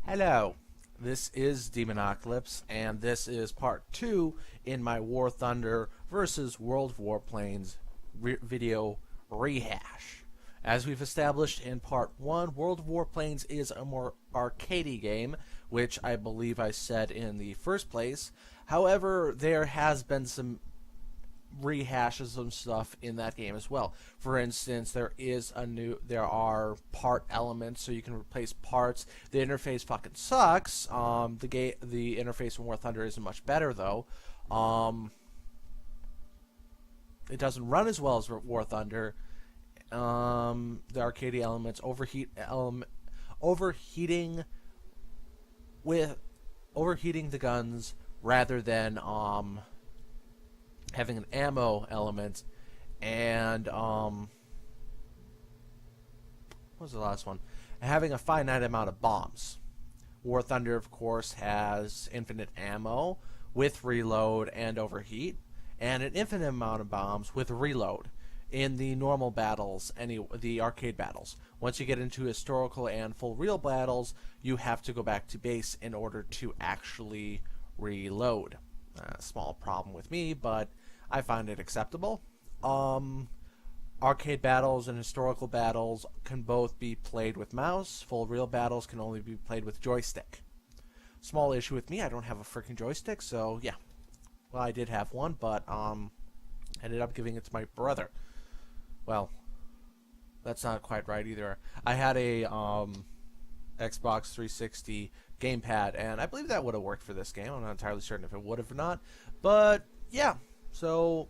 Hello, this is Demonocolips, and this is part 2 in my War Thunder versus World of Warplanes video rehash. As we've established in part 1, World of Warplanes is a more arcadey game, which I believe I said in the first place. However, there has been some rehashes of stuff in that game as well. For instance, there are part elements, so you can replace parts. The interface fucking sucks. The interface in War Thunder isn't much better though. It doesn't run as well as War Thunder. The arcade elements overheating the guns rather than having an ammo element, and what was the last one? Having a finite amount of bombs. War Thunder, of course, has infinite ammo with reload and overheat, and an infinite amount of bombs with reload in the normal battles, the arcade battles. Once you get into historical and full real battles, you have to go back to base in order to actually reload. A small problem with me, but I find it acceptable. Arcade battles and historical battles can both be played with mouse. Full real battles can only be played with joystick. Small issue with me, I don't have a freaking joystick, so yeah. Well, I did have one, but ended up giving it to my brother. Well, that's not quite right either. I had a Xbox 360 gamepad, and I believe that would have worked for this game. I'm not entirely certain if it would have or not, but yeah. So,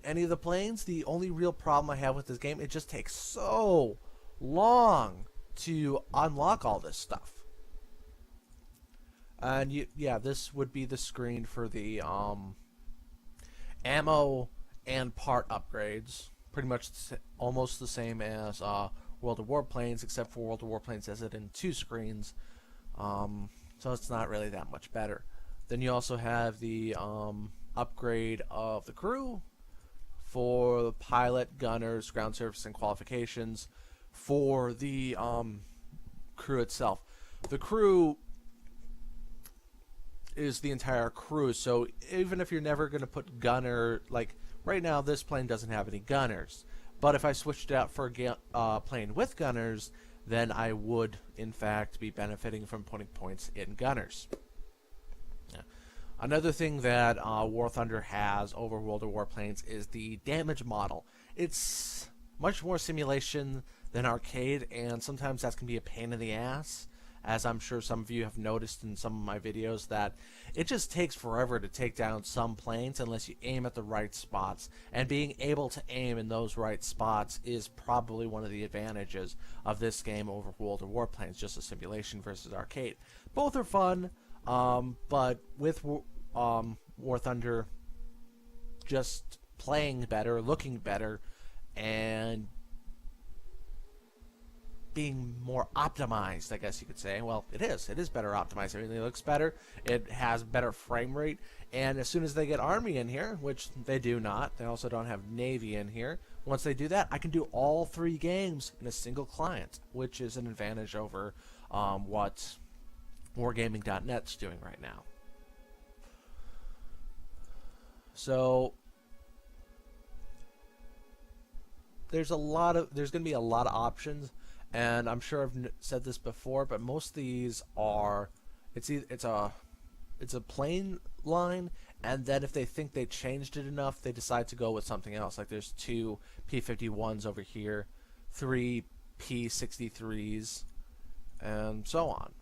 any of the planes, the only real problem I have with this game, it just takes so long to unlock all this stuff. And yeah, this would be the screen for the ammo and part upgrades. Pretty much almost the same as World of Warplanes, except for World of Warplanes has it in 2 screens. So it's not really that much better. Then you also have the upgrade of the crew for the pilot, gunners, ground service, and qualifications for the crew itself. The crew is the entire crew, so even if you're never going to put gunner, like right now this plane doesn't have any gunners, but if I switched it out for a plane with gunners, then I would in fact be benefiting from putting points in gunners. Another thing that War Thunder has over World of Warplanes is the damage model. It's much more simulation than arcade, and sometimes that can be a pain in the ass, as I'm sure some of you have noticed in some of my videos, that it just takes forever to take down some planes unless you aim at the right spots. And being able to aim in those right spots is probably one of the advantages of this game over World of Warplanes, just a simulation versus arcade. Both are fun. But with War Thunder just playing better, looking better, and being more optimized, I guess you could say. Well, it is better optimized. Everything looks better. It has better frame rate. And as soon as they get Army in here, which they do not, they also don't have Navy in here. Once they do that, I can do all 3 games in a single client, which is an advantage over what Wargaming.net's doing right now. So there's going to be a lot of options, and I'm sure I've said this before, but most of these are it's a plain line, and then if they think they changed it enough, they decide to go with something else. Like there's 2 P-51s over here, 3 P-63s, and so on.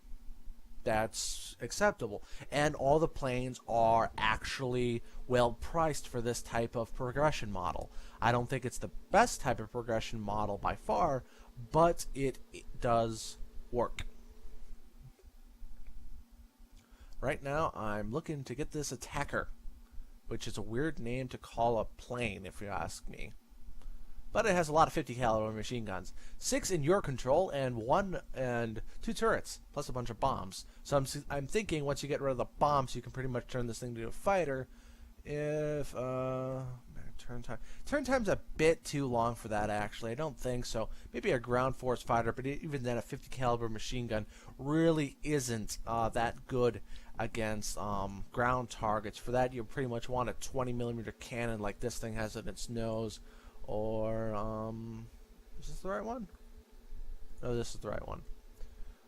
That's acceptable, and all the planes are actually well priced for this type of progression model. I don't think it's the best type of progression model by far, but it does work. Right now I'm looking to get this attacker, which is a weird name to call a plane if you ask me. But it has a lot of 50 caliber machine guns, 6 in your control, and 2 turrets, plus a bunch of bombs. So I'm thinking once you get rid of the bombs, you can pretty much turn this thing into a fighter. If Turn time's a bit too long for that, actually. I don't think so. Maybe a ground force fighter, but even then, a 50 caliber machine gun really isn't that good against ground targets. For that, you pretty much want a 20 millimeter cannon like this thing has in its nose, or is this the right one? No, this is the right one.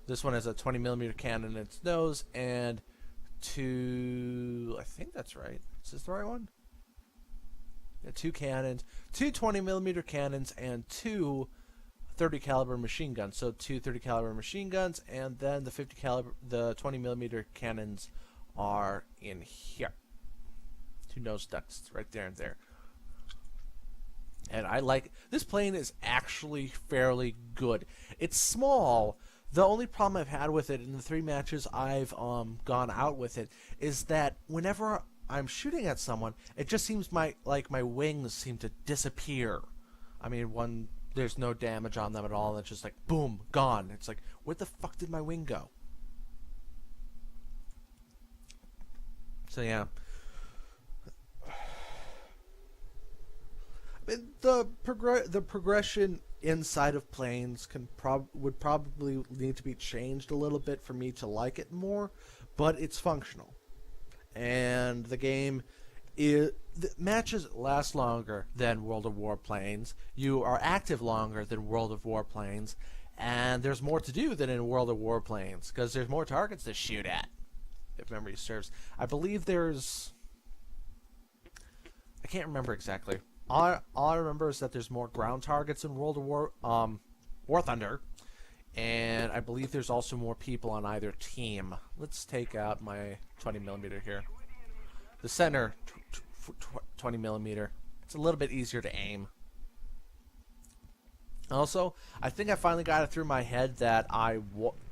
This one has a 20 millimeter cannon in its nose and two. I think that's right. Is this the right one? Yeah, two cannons, two 20 millimeter cannons, and two 30 caliber machine guns. So two 30 caliber machine guns, and then the 20 millimeter cannons are in here. Two nose ducts right there and there. And I like this plane is actually fairly good. It's small. The only problem I've had with it in the 3 matches I've gone out with it is that whenever I'm shooting at someone, it just seems like my wings seem to disappear. I mean, when there's no damage on them at all, and it's just like boom, gone. It's like, where the fuck did my wing go? So yeah. The progression inside of planes would probably need to be changed a little bit for me to like it more, but it's functional. And the game the matches last longer than World of Warplanes. You are active longer than World of Warplanes, and there's more to do than in World of Warplanes because there's more targets to shoot at, if memory serves. I believe there's, I can't remember exactly. All I remember is that there's more ground targets in World of War Thunder, and I believe there's also more people on either team. Let's take out my 20 millimeter here. The center 20 millimeter. It's a little bit easier to aim. Also, I think I finally got it through my head that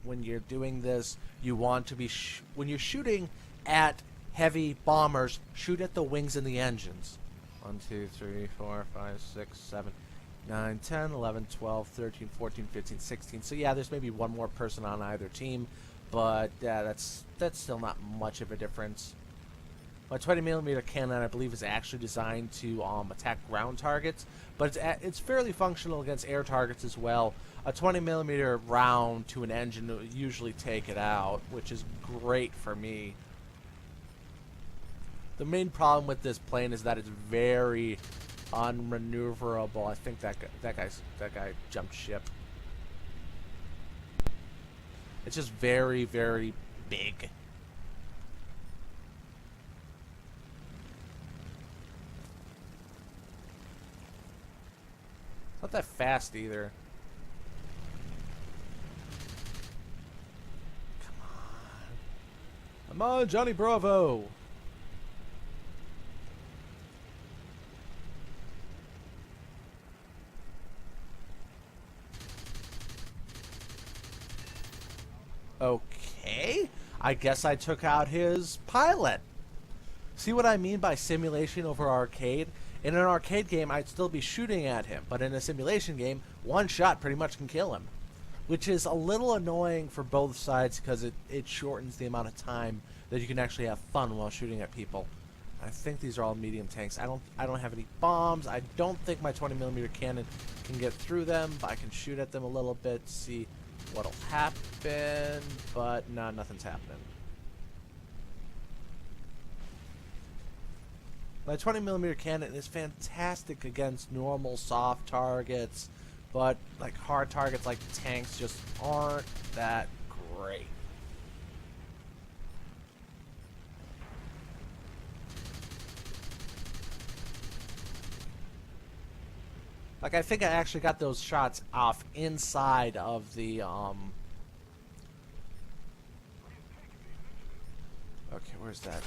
when you're doing this, you want to be when you're shooting at heavy bombers, shoot at the wings and the engines. 1, 2, 3, 4, 5, 6, 7, 9, 10, 11, 12, 13, 14, 15, 16. So yeah, there's maybe one more person on either team, but that's still not much of a difference. My 20 millimeter cannon, I believe, is actually designed to attack ground targets, but it's fairly functional against air targets as well. A 20 millimeter round to an engine will usually take it out, which is great for me. The main problem with this plane is that it's very unmaneuverable. I think that guy jumped ship. It's just very, very big. Not that fast either. Come on, Johnny Bravo. Okay, I guess I took out his pilot. See what I mean by simulation over arcade? In an arcade game, I'd still be shooting at him, but in a simulation game, one shot pretty much can kill him. Which is a little annoying for both sides because it shortens the amount of time that you can actually have fun while shooting at people. I think these are all medium tanks. I don't have any bombs. I don't think my 20 millimeter cannon can get through them, but I can shoot at them a little bit, see what'll happen, but no, nothing's happening. My 20 millimeter cannon is fantastic against normal soft targets, but like hard targets like tanks just aren't that great. Like, I think I actually got those shots off inside of the, Okay, where's that?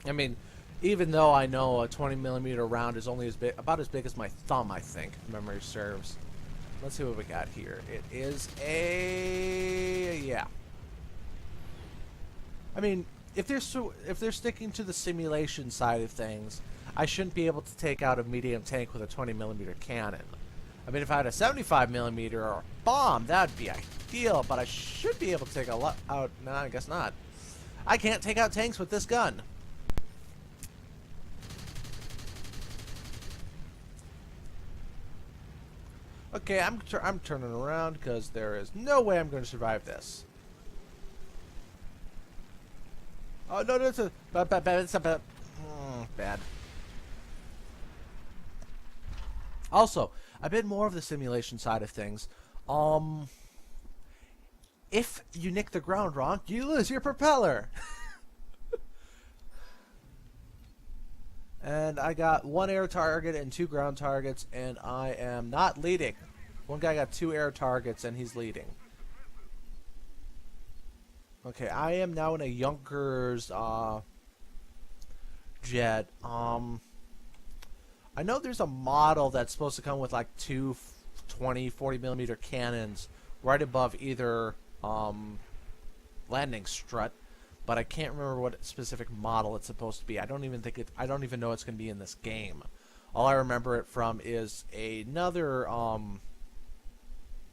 I mean, even though I know a 20 millimeter round is only about as big as my thumb, I think, if memory serves. Let's see what we got here. It is a... yeah. I mean, if they're sticking to the simulation side of things, I shouldn't be able to take out a medium tank with a 20mm cannon. I mean, if I had a 75mm or a bomb, that'd be ideal, but I should be able to take a lot out. No, I guess not. I can't take out tanks with this gun. Okay, I'm turning around because there is no way I'm going to survive this. Oh no, no, it's a bad. Also, a bit more of the simulation side of things. If you nick the ground wrong, you lose your propeller. And I got 1 air target and 2 ground targets, and I am not leading. One guy got 2 air targets, and he's leading. Okay, I am now in a Junkers jet. I know there's a model that's supposed to come with like 2 40mm cannons right above either landing strut, but I can't remember what specific model it's supposed to be. I don't even know it's going to be in this game. All I remember it from is another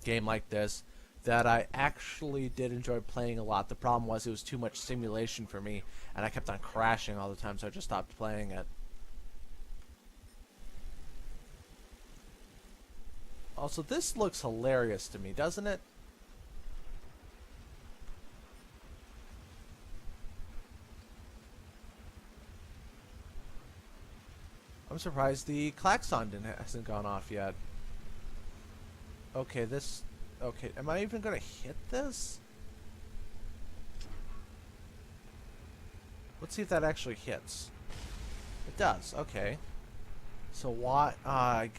game like this that I actually did enjoy playing a lot. The problem was it was too much simulation for me, and I kept on crashing all the time, so I just stopped playing it. Also, this looks hilarious to me, doesn't it? I'm surprised the klaxon hasn't gone off yet. Okay, this... Okay, am I even gonna hit this? Let's see if that actually hits. It does, okay. So why... I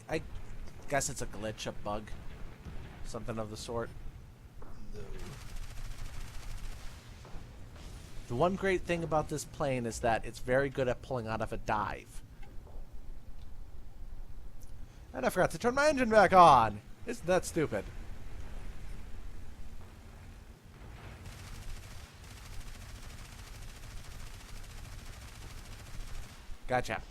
guess it's a glitch, a bug. Something of the sort. The one great thing about this plane is that it's very good at pulling out of a dive. And I forgot to turn my engine back on! Isn't that stupid? Gotcha.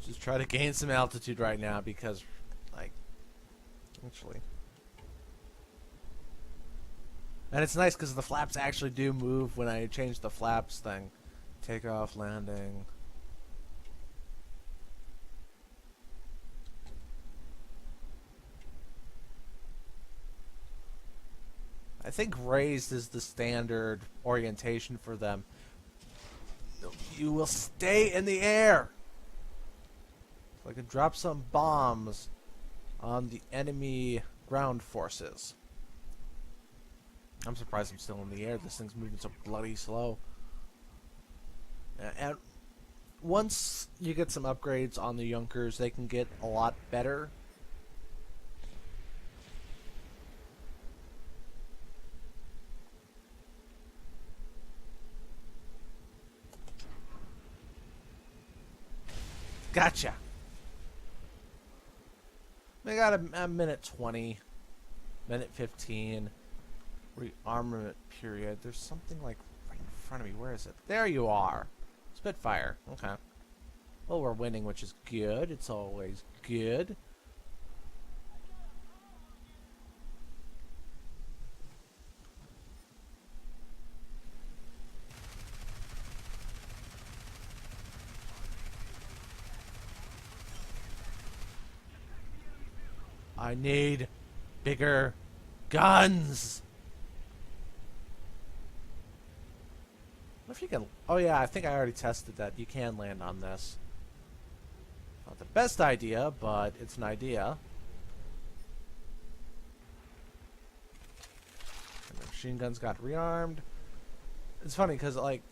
Just try to gain some altitude right now because, like, actually. And it's nice because the flaps actually do move when I change the flaps thing. Takeoff, landing. I think raised is the standard orientation for them. You will stay in the air. So I can drop some bombs on the enemy ground forces. I'm surprised I'm still in the air. This thing's moving so bloody slow. And once you get some upgrades on the Junkers, they can get a lot better. Gotcha. We got a minute 20, minute 15. Rearmament period. There's something like right in front of me. Where is it? There you are. Spitfire. Okay. Well, we're winning, which is good. It's always good. I need bigger guns. What if you can... Oh yeah, I think I already tested that. You can land on this. Not the best idea, but it's an idea. And the machine guns got rearmed. It's funny because, like,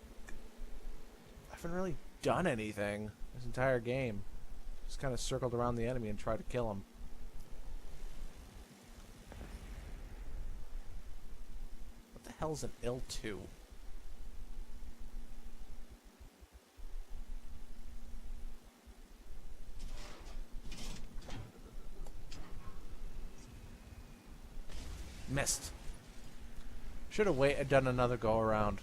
I haven't really done anything this entire game. Just kind of circled around the enemy and tried to kill him. What the hell's an L2? Missed. Should have done another go around.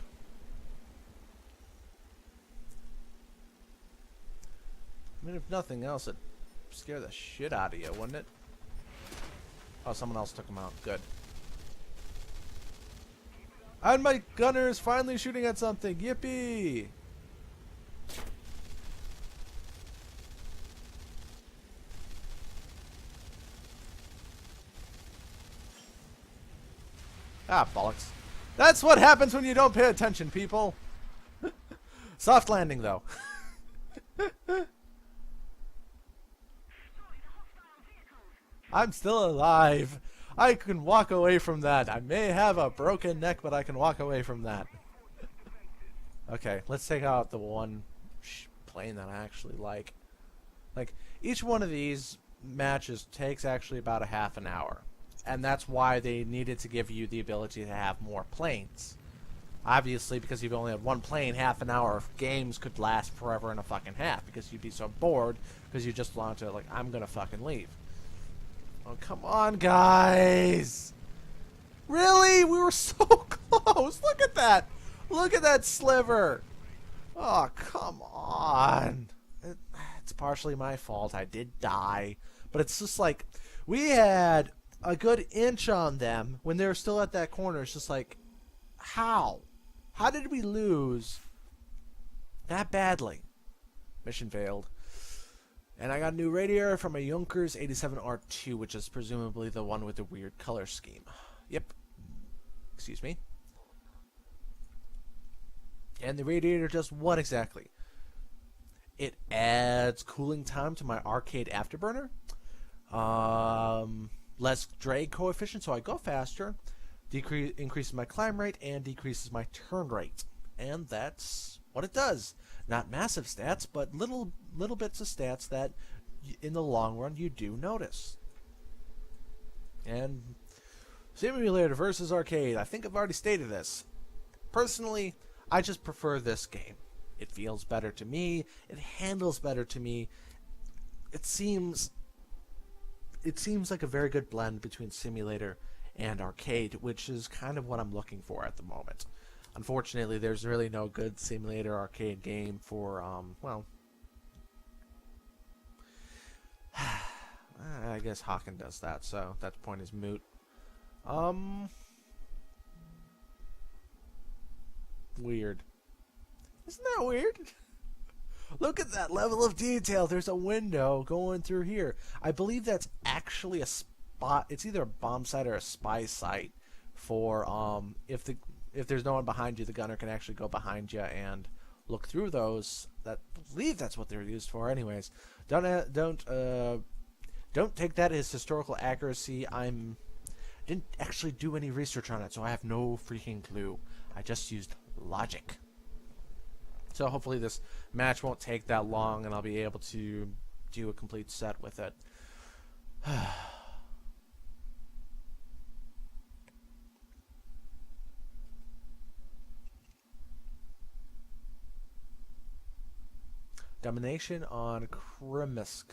I mean, if nothing else, it'd scare the shit out of you, wouldn't it? Oh, someone else took him out. Good. And my gunner is finally shooting at something. Yippee! Ah, bollocks. That's what happens when you don't pay attention, people. Soft landing, though. I'm still alive. I can walk away from that. I may have a broken neck, but I can walk away from that. Okay, let's take out the one plane that I actually like. Like, each one of these matches takes actually about a half an hour. And that's why they needed to give you the ability to have more planes. Obviously, because you've only had one plane, half an hour of games could last forever and a fucking half. Because you'd be so bored, because you just want to, like, I'm gonna fucking leave. Oh, come on, guys! Really? We were so close! Look at that! Look at that sliver! Oh, come on! It's partially my fault. I did die. But it's just like, we had a good inch on them when they were still at that corner. It's just like, how? How did we lose that badly? Mission failed. And I got a new radiator from a Junkers 87R2, which is presumably the one with the weird color scheme. Yep. Excuse me. And the radiator does what exactly? It adds cooling time to my arcade afterburner. Less drag coefficient, so I go faster. Increases my climb rate and decreases my turn rate. And that's what it does. Not massive stats, but little bits of stats that in the long run you do notice. And simulator versus arcade. I think I've already stated this. Personally, I just prefer this game. It feels better to me. It handles better to me. It seems like a very good blend between simulator and arcade, which is kind of what I'm looking for at the moment. Unfortunately, there's really no good simulator arcade game for, well, I guess Hawken does that, so that point is moot. Weird. Isn't that weird? Look at that level of detail. There's a window going through here. I believe that's actually a spot. It's either a bomb site or a spy site for, if there's no one behind you, the gunner can actually go behind you and look through those. I believe that's what they're used for. Anyways, don't take that as historical accuracy. Didn't actually do any research on it, so I have no freaking clue. I just used logic. So hopefully this match won't take that long, and I'll be able to do a complete set with it. Domination on Krimisk.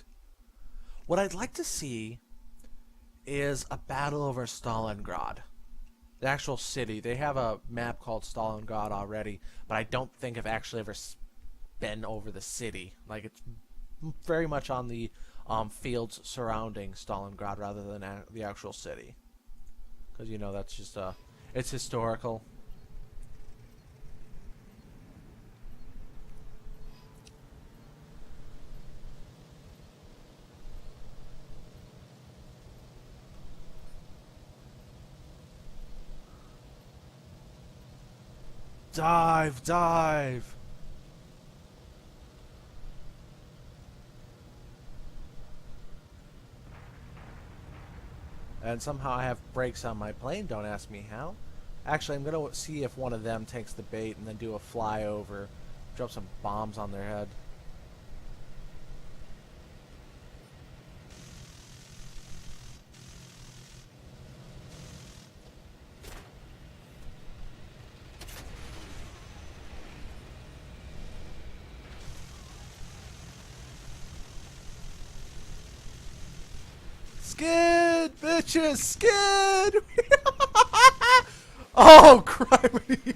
What I'd like to see is a battle over Stalingrad. The actual city. They have a map called Stalingrad already, but I don't think I've actually ever been over the city. Like, it's very much on the fields surrounding Stalingrad rather than the actual city. Because, you know, that's just, it's historical. Dive, dive! And somehow I have brakes on my plane, don't ask me how. Actually, I'm going to see if one of them takes the bait and then do a flyover. Drop some bombs on their head. Bitches, skid! Oh, criminy!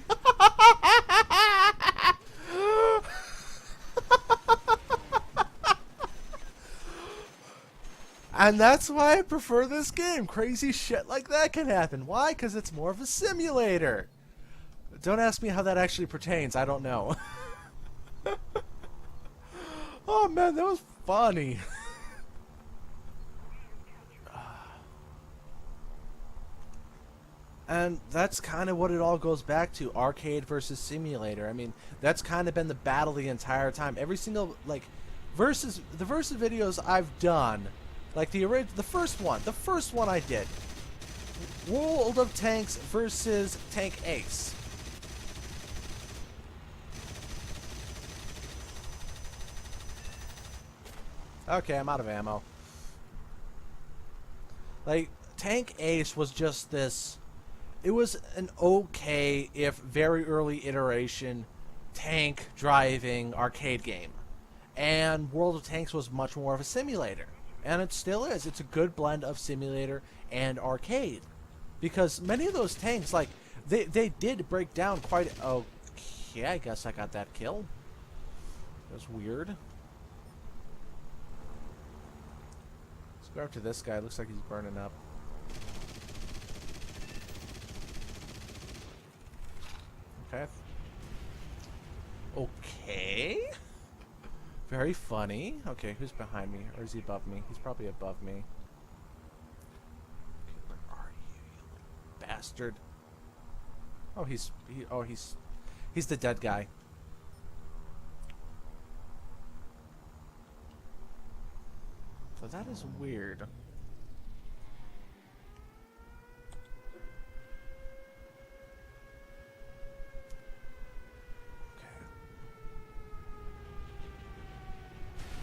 And that's why I prefer this game. Crazy shit like that can happen. Why? Because it's more of a simulator. Don't ask me how that actually pertains. I don't know. Oh man, that was funny. And that's kind of what it all goes back to, arcade versus simulator. I mean, that's kind of been the battle the entire time. Every single, like, versus videos I've done, like the first one I did, World of Tanks versus Tank Ace. Okay, I'm out of ammo. Like, Tank Ace was just this... It was an okay, if very early iteration, tank driving arcade game. And World of Tanks was much more of a simulator. And it still is. It's a good blend of simulator and arcade. Because many of those tanks, like, they did break down quite... Okay, I guess I got that kill. That was weird. Let's go up to this guy. Looks like he's burning up. Okay. Okay. Very funny. Okay, who's behind me? Or is he above me? He's probably above me. Okay, where are you, you bastard? Oh, he's the dead guy. So that is weird.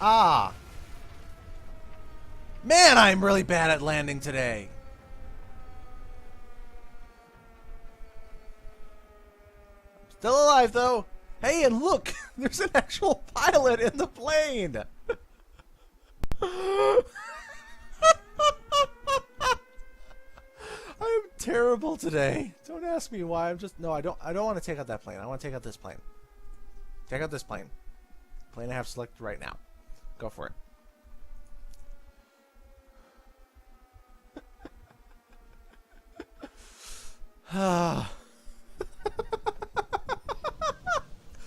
Ah! Man, I'm really bad at landing today. I'm still alive, though. Hey, and look! There's an actual pilot in the plane! I'm terrible today. Don't ask me why. I'm just... No, I don't want to take out that plane. I want to take out this plane. Take out this plane. Plane I have selected right now. Go for it.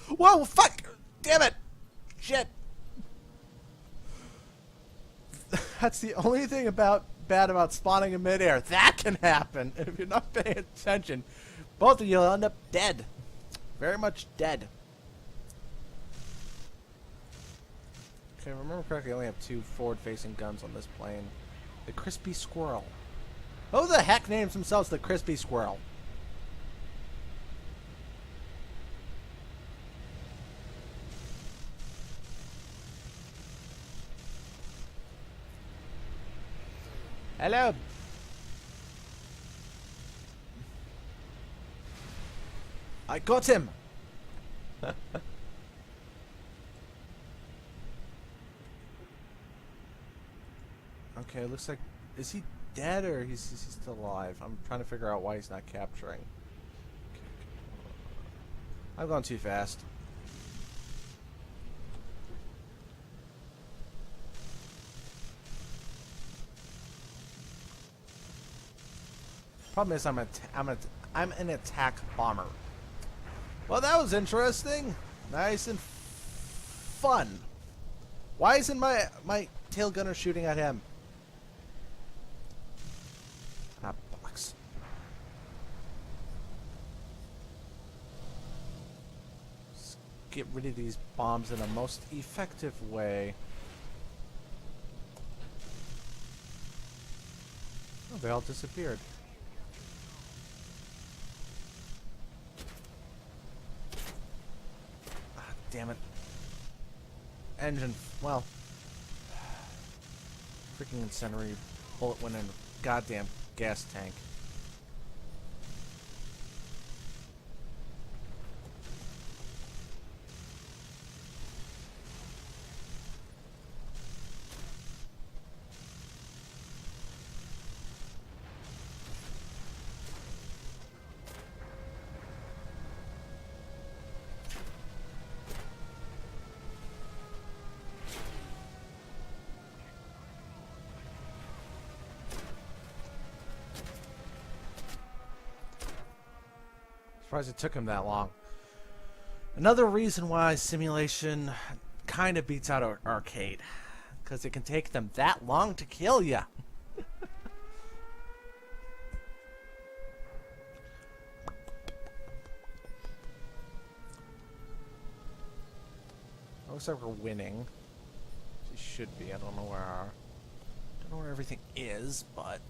Whoa, fuck! Damn it! Shit! That's the only thing bad about spawning in midair. That can happen. If you're not paying attention, both of you will end up dead. Very much dead. If I remember correctly, I only have 2 forward-facing guns on this plane. The Crispy Squirrel. Who the heck names themselves the Crispy Squirrel? Hello. I got him. Okay, it looks like... Is he dead or is he still alive? I'm trying to figure out why he's not capturing. Okay. I've gone too fast. Problem is, I'm an attack bomber. Well, that was interesting. Nice and fun. Why isn't my tail gunner shooting at him? Ah, bollocks. Let's get rid of these bombs in a most effective way. Oh, they all disappeared. Ah, damn it. Engine, well, freaking incendiary bullet went in the goddamn gas tank. Surprised it took him that long. Another reason why simulation kind of beats out arcade, because it can take them that long to kill you. Looks like we're winning. It should be. I don't know where everything is, but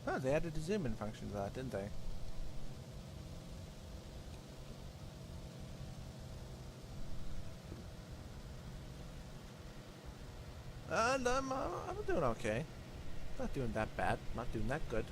oh, they added a zoom in function to that, didn't they? And I'm doing okay. Not doing that bad. Not doing that good.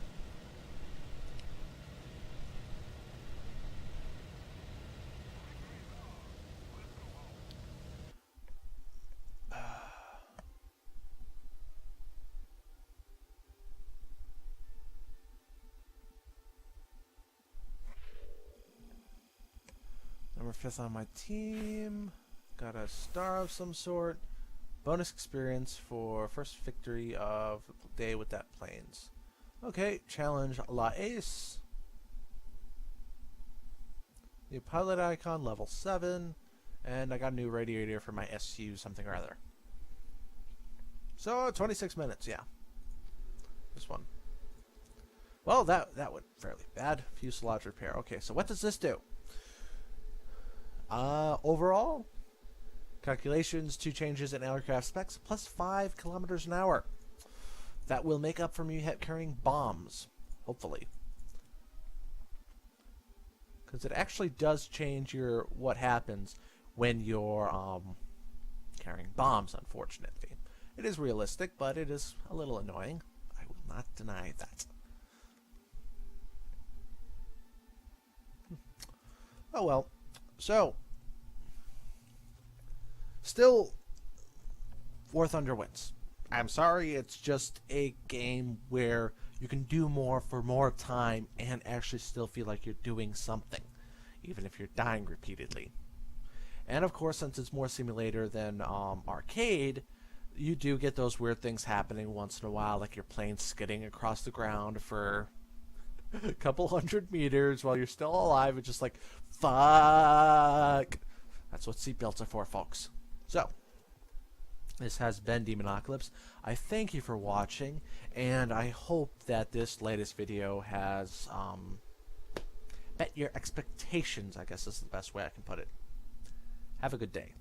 Number 5th on my team. Got a star of some sort. Bonus experience for first victory of the day with that planes. Okay, challenge La Ace. New pilot icon, level 7. And I got a new radiator for my SU something or other. So, 26 minutes, yeah. This one. Well, that went fairly bad. Fuselage repair. Okay, so what does this do? Overall, calculations, 2 changes in aircraft specs, plus 5 kilometers an hour. That will make up for me carrying bombs, hopefully. Because it actually does change what happens when you're carrying bombs, unfortunately. It is realistic, but it is a little annoying. I will not deny that. Oh well. So, still, War Thunder wins. I'm sorry, it's just a game where you can do more for more time and actually still feel like you're doing something, even if you're dying repeatedly. And of course, since it's more simulator than arcade, you do get those weird things happening once in a while, like your plane skidding across the ground for a couple hundred meters while you're still alive. It's just like, fuck. That's what seatbelts are for, folks. So, this has been Demonocolips. I thank you for watching, and I hope that this latest video has met your expectations, I guess is the best way I can put it. Have a good day.